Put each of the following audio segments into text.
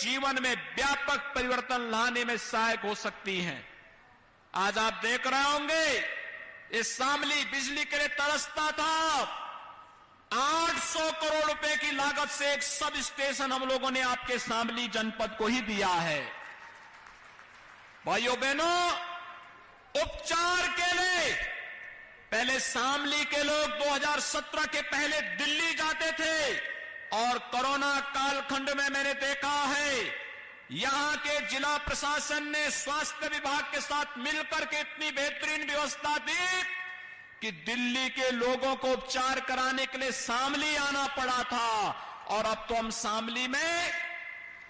जीवन में व्यापक परिवर्तन लाने में सहायक हो सकती हैं। आज आप देख रहे होंगे, इस शामली बिजली के लिए तरसता था। 800 करोड़ रुपए की लागत से एक सब स्टेशन हम लोगों ने आपके शामली जनपद को ही दिया है। भाइयों बहनों, उपचार के लिए पहले शामली के लोग 2017 के पहले दिल्ली जाते थे, और कोरोना कालखंड में मैंने देखा है यहां के जिला प्रशासन ने स्वास्थ्य विभाग के साथ मिलकर के इतनी बेहतरीन व्यवस्था दी कि दिल्ली के लोगों को उपचार कराने के लिए शामली आना पड़ा था। और अब तो हम शामली में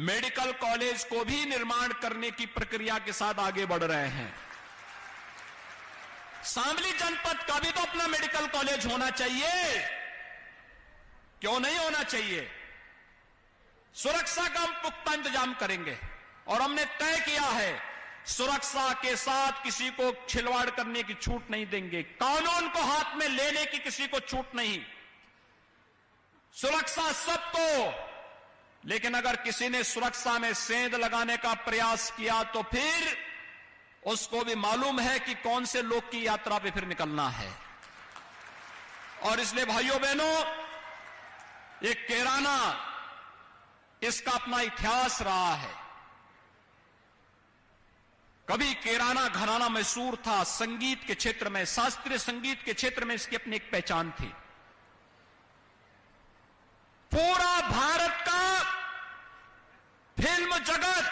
मेडिकल कॉलेज को भी निर्माण करने की प्रक्रिया के साथ आगे बढ़ रहे हैं। शामली जनपद का भी तो अपना मेडिकल कॉलेज होना चाहिए, क्यों नहीं होना चाहिए? सुरक्षा का हम पुख्ता इंतजाम करेंगे, और हमने तय किया है सुरक्षा के साथ किसी को खिलवाड़ करने की छूट नहीं देंगे, कानून को हाथ में लेने की किसी को छूट नहीं। सुरक्षा सबको, लेकिन अगर किसी ने सुरक्षा में सेंध लगाने का प्रयास किया तो फिर उसको भी मालूम है कि कौन से लोग की यात्रा पे फिर निकलना है। और इसलिए भाइयों बहनों, ये कैराना, इसका अपना इतिहास रहा है। कभी कैराना घराना मशहूर था संगीत के क्षेत्र में, शास्त्रीय संगीत के क्षेत्र में इसकी अपनी एक पहचान थी। पूरा भारत का फिल्म जगत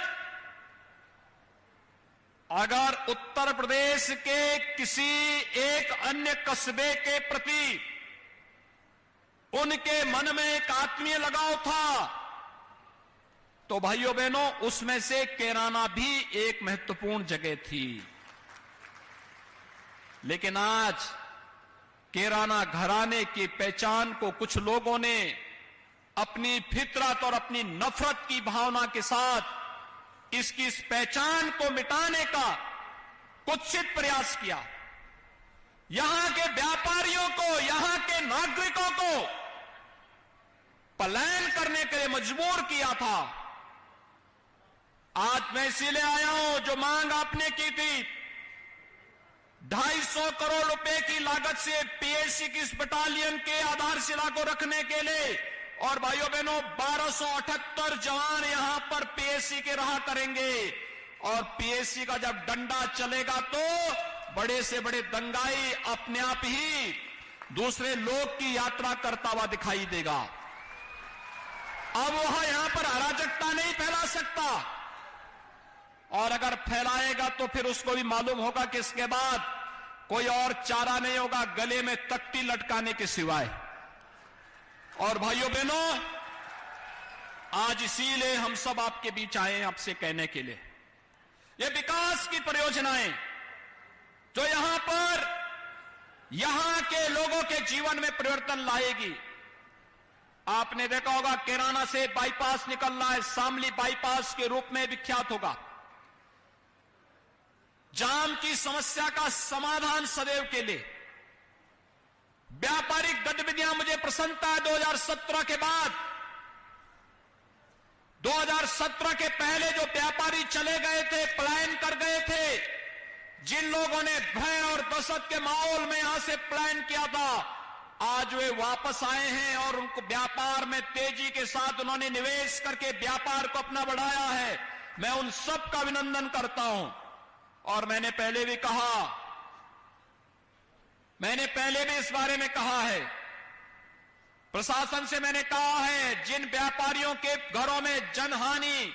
अगर उत्तर प्रदेश के किसी एक अन्य कस्बे के प्रति उनके मन में एक आत्मीय लगाव था, तो भाइयों बहनों उसमें से कैराना भी एक महत्वपूर्ण जगह थी। लेकिन आज कैराना घराने की पहचान को कुछ लोगों ने अपनी फितरत और अपनी नफरत की भावना के साथ इसकी इस पहचान को मिटाने का कुत्सित प्रयास किया। यहां के व्यापारियों को, यहां के नागरिकों को पलायन करने के लिए मजबूर किया था। आज मैं इसीलिए आया हूं, जो मांग आपने की थी 250 करोड़ रुपए की लागत से पीएससी की इस बटालियन के आधारशिला को रखने के लिए, और भाइयों बहनों 1278 जवान यहां पर पीएससी के रहा करेंगे। और पीएससी का जब डंडा चलेगा तो बड़े से बड़े दंगाई अपने आप ही दूसरे लोग की यात्रा करता हुआ दिखाई देगा। अब वह यहां पर अराजकता नहीं फैला सकता, और अगर फैलाएगा तो फिर उसको भी मालूम होगा कि इसके बाद कोई और चारा नहीं होगा गले में तख्ती लटकाने के सिवाय। और भाइयों बहनों, आज इसीलिए हम सब आपके बीच आए हैं आपसे कहने के लिए, ये विकास की परियोजनाएं जो यहां पर यहां के लोगों के जीवन में परिवर्तन लाएगी। आपने देखा होगा कैराना से बाईपास निकल रहा है, शामली बाईपास के रूप में विख्यात होगा। जाम की समस्या का समाधान सदैव के लिए, व्यापारिक गतिविधियां, मुझे प्रसन्नता है 2017 के बाद, 2017 के पहले जो व्यापारी चले गए थे, पलायन कर गए थे, जिन लोगों ने भय और दहशत के माहौल में यहां से पलायन किया था, आज वे वापस आए हैं और उनको व्यापार में तेजी के साथ उन्होंने निवेश करके व्यापार को अपना बढ़ाया है। मैं उन सब का अभिनंदन करता हूं। और मैंने पहले भी इस बारे में कहा है, प्रशासन से मैंने कहा है, जिन व्यापारियों के घरों में जनहानि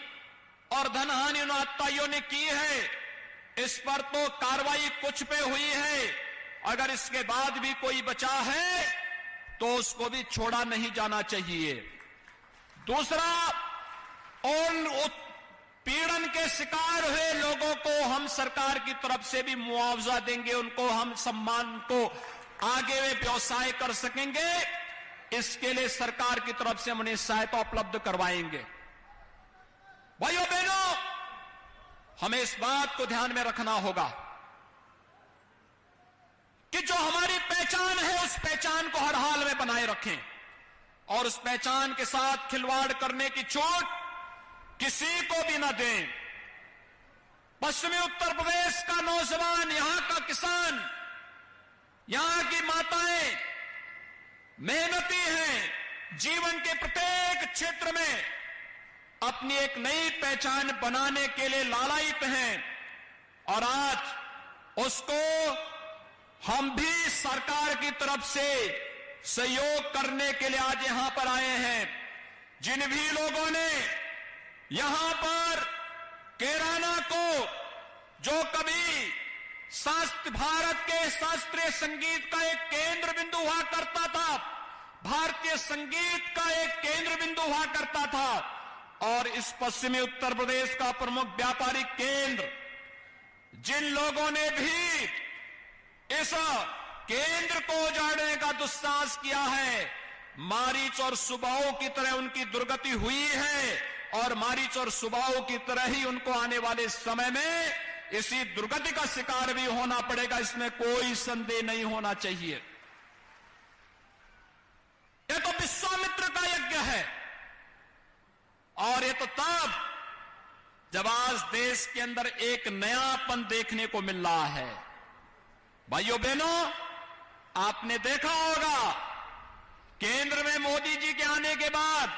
और धनहानि उन आतताइयों ने की है, इस पर तो कार्रवाई कुछ पे हुई है, अगर इसके बाद भी कोई बचा है तो उसको भी छोड़ा नहीं जाना चाहिए। दूसरा, उन पीड़न के शिकार हुए लोगों को हम सरकार की तरफ से भी मुआवजा देंगे, उनको हम सम्मान को आगे वे व्यवसाय कर सकेंगे, इसके लिए सरकार की तरफ से हम उन्हें सहायता उपलब्ध करवाएंगे। भाइयों बहनों, हमें इस बात को ध्यान में रखना होगा कि जो हमारी पहचान है उस पहचान को हर हाल में बनाए रखें, और उस पहचान के साथ खिलवाड़ करने की चोट किसी को भी न दें। पश्चिमी उत्तर प्रदेश का नौजवान, यहां का किसान, यहां की माताएं मेहनती हैं, जीवन के प्रत्येक क्षेत्र में अपनी एक नई पहचान बनाने के लिए लालायित हैं, और आज उसको हम भी सरकार की तरफ से सहयोग करने के लिए आज यहां पर आए हैं। जिन भी लोगों ने यहां पर कैराना को, जो कभी भारत के शास्त्रीय संगीत का एक केंद्र बिंदु हुआ करता था, भारतीय संगीत का एक केंद्र बिंदु हुआ करता था, और इस पश्चिमी उत्तर प्रदेश का प्रमुख व्यापारिक केंद्र, जिन लोगों ने भी इस केंद्र को उजाड़ने का दुस्साहस किया है, मारीच और सुबाहों की तरह उनकी दुर्गति हुई है, और मारीच और सुबाहों की तरह ही उनको आने वाले समय में इसी दुर्गति का शिकार भी होना पड़ेगा, इसमें कोई संदेह नहीं होना चाहिए। यह तो विश्वामित्र का यज्ञ है, और ये तो तब जब आज देश के अंदर एक नयापन देखने को मिल रहा है। भाइयों बहनों, आपने देखा होगा केंद्र में मोदी जी के आने के बाद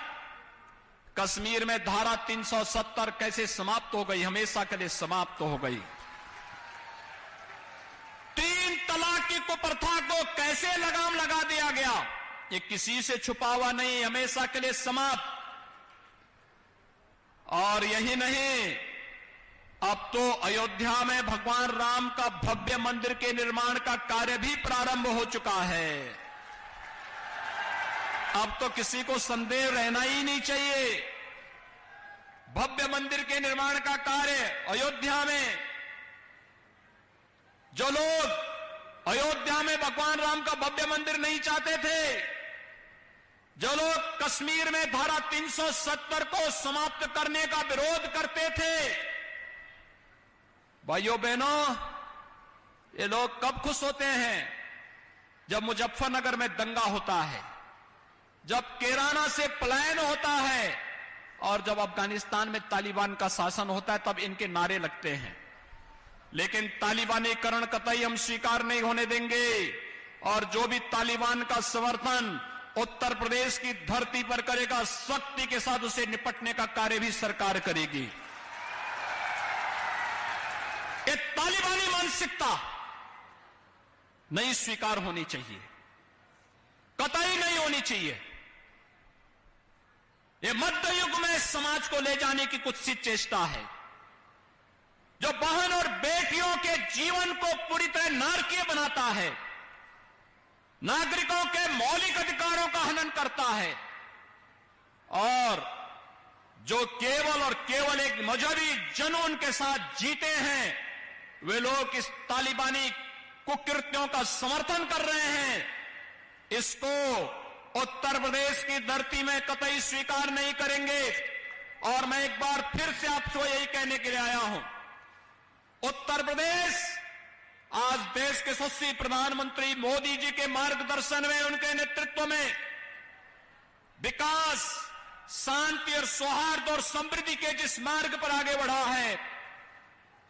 कश्मीर में धारा 370 कैसे समाप्त हो गई, हमेशा के लिए समाप्त हो गई। 3 तलाक की कुप्रथा को कैसे लगाम लगा दिया गया, ये किसी से छुपा हुआ नहीं, हमेशा के लिए समाप्त। और यही नहीं, अब तो अयोध्या में भगवान राम का भव्य मंदिर के निर्माण का कार्य भी प्रारंभ हो चुका है। अब तो किसी को संदेह रहना ही नहीं चाहिए। भव्य मंदिर के निर्माण का कार्य अयोध्या में, जो लोग अयोध्या में भगवान राम का भव्य मंदिर नहीं चाहते थे, जो लोग कश्मीर में धारा 370 को समाप्त करने का विरोध करते थे, भाइयों बहनों, ये लोग कब खुश होते हैं? जब मुजफ्फरनगर में दंगा होता है, जब कैराना से पलायन होता है, और जब अफगानिस्तान में तालिबान का शासन होता है, तब इनके नारे लगते हैं। लेकिन तालिबानीकरण कतई हम स्वीकार नहीं होने देंगे, और जो भी तालिबान का समर्थन उत्तर प्रदेश की धरती पर करेगा, सख्ती के साथ उसे निपटने का कार्य भी सरकार करेगी। ये तालिबानी मानसिकता नहीं स्वीकार होनी चाहिए, कतई नहीं होनी चाहिए। ये मध्य युग में समाज को ले जाने की कुछ सी चेष्टा है, जो बहन और बेटियों के जीवन को पूरी तरह नारकीय बनाता है, नागरिकों के मौलिक अधिकारों का हनन करता है, और जो केवल और केवल एक मजहबी जुनून के साथ जीते हैं, वे लोग इस तालिबानी कुकृत्यों का समर्थन कर रहे हैं। इसको उत्तर प्रदेश की धरती में कतई स्वीकार नहीं करेंगे। और मैं एक बार फिर से आपको यही कहने के लिए आया हूं, उत्तर प्रदेश आज देश के यशस्वी प्रधानमंत्री मोदी जी के मार्गदर्शन में, उनके नेतृत्व में विकास, शांति और सौहार्द और समृद्धि के जिस मार्ग पर आगे बढ़ा है,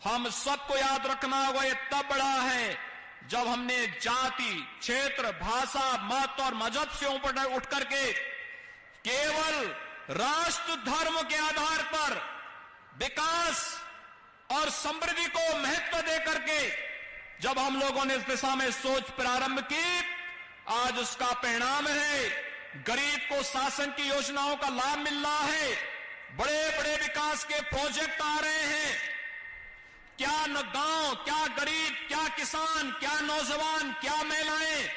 हम सबको याद रखना होगा, ये तब बढ़ा है जब हमने जाति, क्षेत्र, भाषा, मत और मजहब से ऊपर उठ करके केवल राष्ट्र धर्म के आधार पर विकास और समृद्धि को महत्व दे करके जब हम लोगों ने इस दिशा में सोच प्रारंभ की, आज उसका परिणाम है गरीब को शासन की योजनाओं का लाभ मिल रहा है, बड़े बड़े विकास के प्रोजेक्ट आ रहे हैं। क्या न गांव, क्या गरीब, क्या किसान, क्या नौजवान, क्या महिलाएं,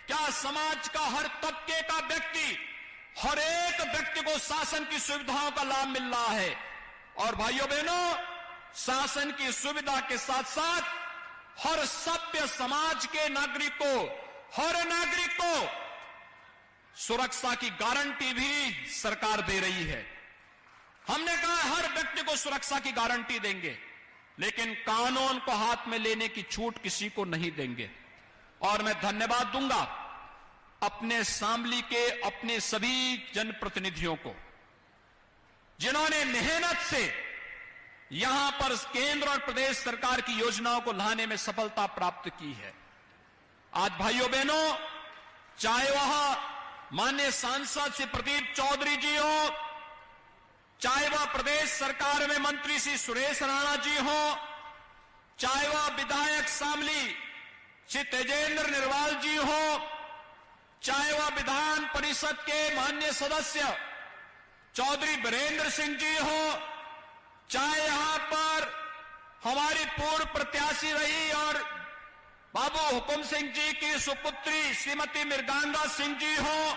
क्या समाज का हर तबके का व्यक्ति, हर एक व्यक्ति को शासन की सुविधाओं का लाभ मिल रहा है। और भाइयों बहनों, शासन की सुविधा के साथ साथ हर सभ्य समाज के नागरिक को, हर नागरिक को सुरक्षा की गारंटी भी सरकार दे रही है। हमने कहा हर व्यक्ति को सुरक्षा की गारंटी देंगे, लेकिन कानून को हाथ में लेने की छूट किसी को नहीं देंगे। और मैं धन्यवाद दूंगा अपने शामली के अपने सभी जनप्रतिनिधियों को, जिन्होंने मेहनत से यहां पर केंद्र और प्रदेश सरकार की योजनाओं को लाने में सफलता प्राप्त की है। आज भाइयों बहनों, चाहे वह माननीय सांसद श्री प्रदीप चौधरी जी हो, चाहे वह प्रदेश सरकार में मंत्री श्री सुरेश राणा जी हो, चाहे वह विधायक शामली श्री तेजेंद्र निर्वाल जी हो, चाहे वह विधान परिषद के माननीय सदस्य चौधरी बीरेंद्र सिंह जी हो, चाहे यहां पर हमारी पूर्व प्रत्याशी रही और बाबू हुकुम सिंह जी की सुपुत्री श्रीमती मृगांगा सिंह जी हो,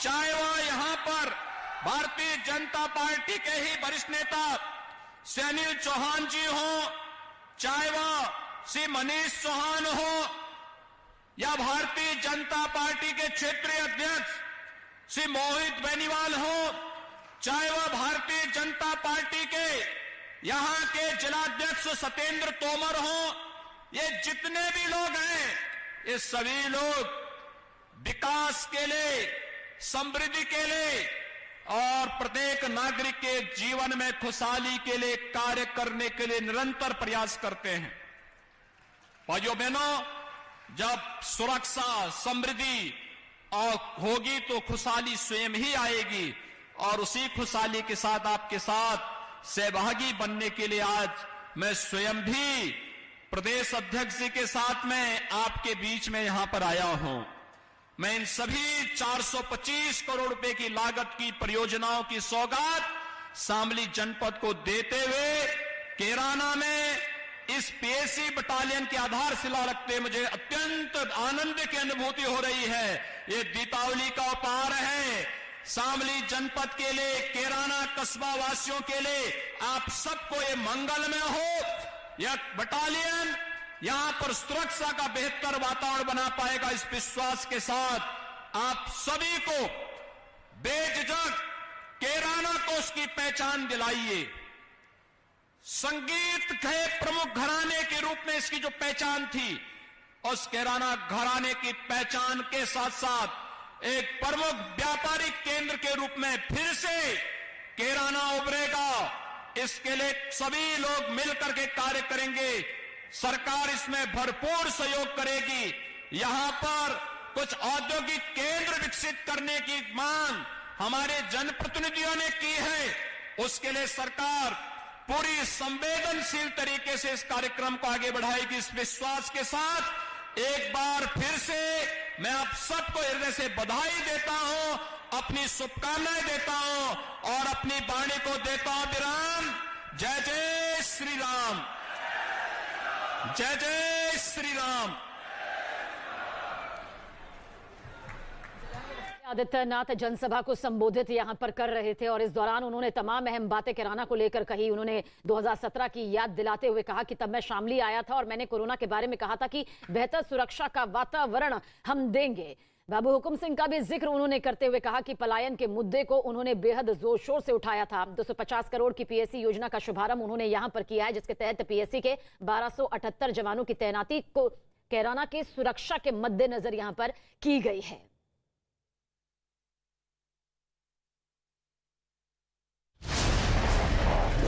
चाहे वह यहां पर भारतीय जनता पार्टी के ही वरिष्ठ नेता श्री अनिल चौहान जी हो, चाहे वह श्री मनीष चौहान हो, या भारतीय जनता पार्टी के क्षेत्रीय अध्यक्ष श्री मोहित बेनीवाल हो, चाहे वह भारतीय जनता पार्टी के यहां के जिलाध्यक्ष सत्येंद्र तोमर हो, ये जितने भी लोग हैं, ये सभी लोग विकास के लिए, समृद्धि के लिए और प्रत्येक नागरिक के जीवन में खुशहाली के लिए कार्य करने के लिए निरंतर प्रयास करते हैं। भाइयों बहनों, जब सुरक्षा, समृद्धि और होगी तो खुशहाली स्वयं ही आएगी और उसी खुशहाली के साथ आपके साथ सहभागी बनने के लिए आज मैं स्वयं भी प्रदेश अध्यक्ष जी के साथ में आपके बीच में यहां पर आया हूं। मैं इन सभी 425 करोड़ रुपए की लागत की परियोजनाओं की सौगात शामली जनपद को देते हुए कैराना में इस पीएसी बटालियन की आधारशिला रखते मुझे अत्यंत आनंद की अनुभूति हो रही है। ये दीपावली का उपहार है शामली जनपद के लिए, कैराना कस्बा वासियों के लिए, आप सबको ये मंगलमय हो। यह बटालियन यहां पर सुरक्षा का बेहतर वातावरण बना पाएगा, इस विश्वास के साथ आप सभी को बेझिझक कैराना को उसकी पहचान दिलाइए। संगीत के प्रमुख घराने के रूप में इसकी जो पहचान थी, उस कैराना घराने की पहचान के साथ साथ एक प्रमुख व्यापारिक केंद्र के रूप में फिर से कैराना उभरेगा। इसके लिए सभी लोग मिलकर के कार्य करेंगे। सरकार इसमें भरपूर सहयोग करेगी। यहां पर कुछ औद्योगिक केंद्र विकसित करने की मांग हमारे जनप्रतिनिधियों ने की है। उसके लिए सरकार पूरी संवेदनशील तरीके से इस कार्यक्रम को आगे बढ़ाएगी। इस विश्वास के साथ एक बार फिर से मैं आप सबको हृदय से बधाई देता हूं, अपनी शुभकामनाएं देता हूं और अपनी वाणी को देता हूं विराम। जय जय श्री राम, जय जय श्री राम। आदित्यनाथ जनसभा को संबोधित यहां पर कर रहे थे और इस दौरान उन्होंने तमाम अहम बातें कैराना को लेकर कही। उन्होंने 2017 की याद दिलाते हुए कहा कि तब मैं शामली आया था और मैंने कोरोना के बारे में कहा था कि बेहतर सुरक्षा का वातावरण हम देंगे। बाबू हुकुम सिंह का भी जिक्र उन्होंने करते हुए कहा कि पलायन के मुद्दे को उन्होंने बेहद जोर शोर से उठाया था। 250 करोड़ की पीएससी योजना का शुभारंभ उन्होंने यहां पर किया है, जिसके तहत पीएससी के 1278 जवानों की तैनाती को कैराना की सुरक्षा के मद्देनजर यहां पर की गई है।